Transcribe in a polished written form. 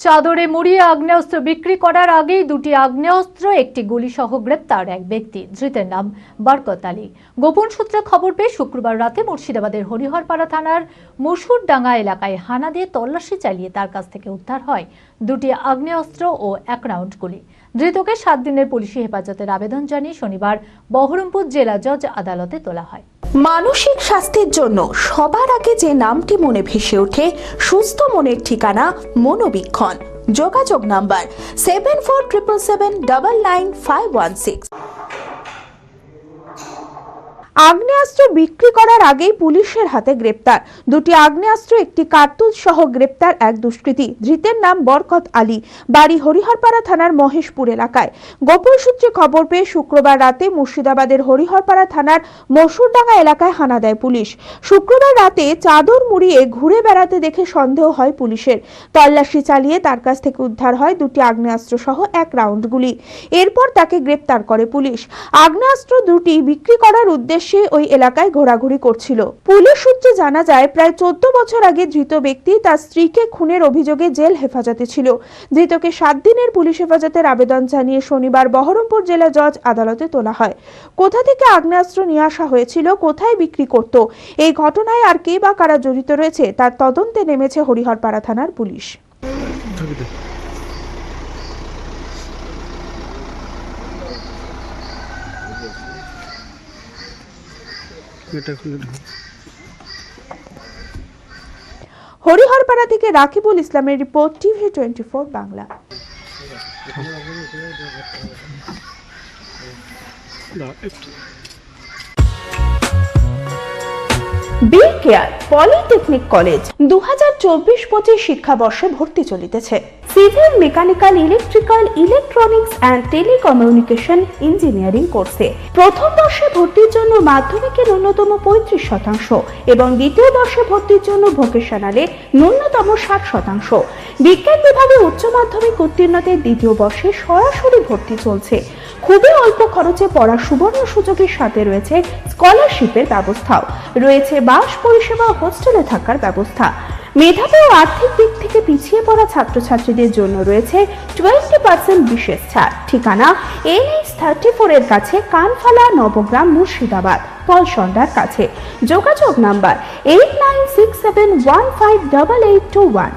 চাদরে মুড়িয়ে আগ্নেয়াস্ত্র বিক্রি করার আগেই দুটি আগ্নেয়াস্ত্র একটি গুলি সহ গ্রেপ্তার এক ব্যক্তি। ধৃতের নাম বরকত আলী। গোপন সূত্রে খবর পেয়ে শুক্রবার রাতে মুর্শিদাবাদের হরিহরপাড়া থানার মসুরডাঙ্গা এলাকায় হানা দিয়ে তল্লাশি চালিয়ে তার কাছ থেকে উদ্ধার হয় দুটি আগ্নেয়াস্ত্র ও 1 রাউন্ড গুলি। ধৃতকে 7 দিনের পুলিশি হেফাজতের আবেদন জানিয়ে শনিবার বহরমপুর জেলা জজ আদালতে তোলা হয়। মানসিক স্বাস্থ্যের জন্য সবার আগে যে নামটি মনে ভেসে ওঠে, সুস্থ মনের ঠিকানা মনোবীক্ষণ। যোগাযোগ নাম্বার 7477799516। আগ্নেয়াস্ত্র বিক্রি করার আগেই পুলিশের হাতে গ্রেপ্তার দুটি আগ্নেয়াস্ত্র, একটি কার্তুজ সহ গ্রেপ্তার এক দুষ্কৃতী। ধৃতের নাম বরকত আলী, বাড়ি হরিহরপাড়া থানার মহেশপুর এলাকায়। গোপন সূত্রে খবর পেয়ে শুক্রবার রাতে মুর্শিদাবাদের হরিহরপাড়া থানার মসুরডাঙ্গা এলাকায় হানা দেয় পুলিশ। শুক্রবার রাতে চাদর মুড়িয়ে ঘুরে বেড়াতে দেখে সন্দেহ হয় পুলিশের। তল্লাশি চালিয়ে তার কাছ থেকে উদ্ধার হয় দুটি আগ্নেয়াস্ত্র সহ 1 রাউন্ড গুলি। এরপর তাকে গ্রেপ্তার করে পুলিশ। আগ্নেয়াস্ত্র দুটি বিক্রি করার উদ্দেশ্যে ওই এলাকায় ঘোরাঘুরি করছিল। পুলিশ সূত্রে জানা যায়, প্রায় 14 বছর আগে ধৃত ব্যক্তি তার স্ত্রীকে খুনের অভিযোগে জেল হেফাজতে ছিল। ধৃতকে 7 দিনের পুলিশ হেফাজতের আবেদন জানিয়ে শনিবার বহরমপুর জেলা জজ আদালতে তোলা হয়। কোথা থেকে আগ্নেয়াস্ত্র নিয়ে আসা হয়েছিল, কোথায় বিক্রি করত, এই ঘটনায় আর কে বা কারা জড়িত রয়েছে তার তদন্তে নেমেছে হরিহরপাড়া থানার পুলিশ। হরিহরপাড়া থেকে রাকিবুল ইসলামের report, TV 24 Bangla. B care polytechnic college 2024-25 শিক্ষাবর্ষে ভর্তি চলিতেছে। Civil, mechanical, electrical, electronics and telecommunication engineering কোর্সে প্রথম বর্ষে ভর্তির জন্য মাধ্যমিকের ন্যূনতম 35% এবং দ্বিতীয় বর্ষে ভর্তির জন্য ভোকেশনালে ন্যূনতম 60%। বিজ্ঞান বিভাগে উচ্চ মাধ্যমিক উত্তীর্ণদের দ্বিতীয় বর্ষে সরাসরি ভর্তি চলছে। খুবই অল্প খরচে পড়ার সুবর্ণ সুযোগের সাথে রয়েছে স্কলারশিপের ব্যবস্থাও। রয়েছে বাস পরিষেবা ও হোস্টেলে থাকার ব্যবস্থা। মেধাবী ও আর্থিক দিক থেকে পিছিয়ে পড়া ছাত্রছাত্রীদের জন্য রয়েছে 20% বিশেষ ছাড়। ঠিকানা NH34 এর কাছে, কানফালা, নবগ্রাম, মুর্শিদাবাদ, পলসন্ডার কাছে। যোগাযোগ নাম্বার 8967158821।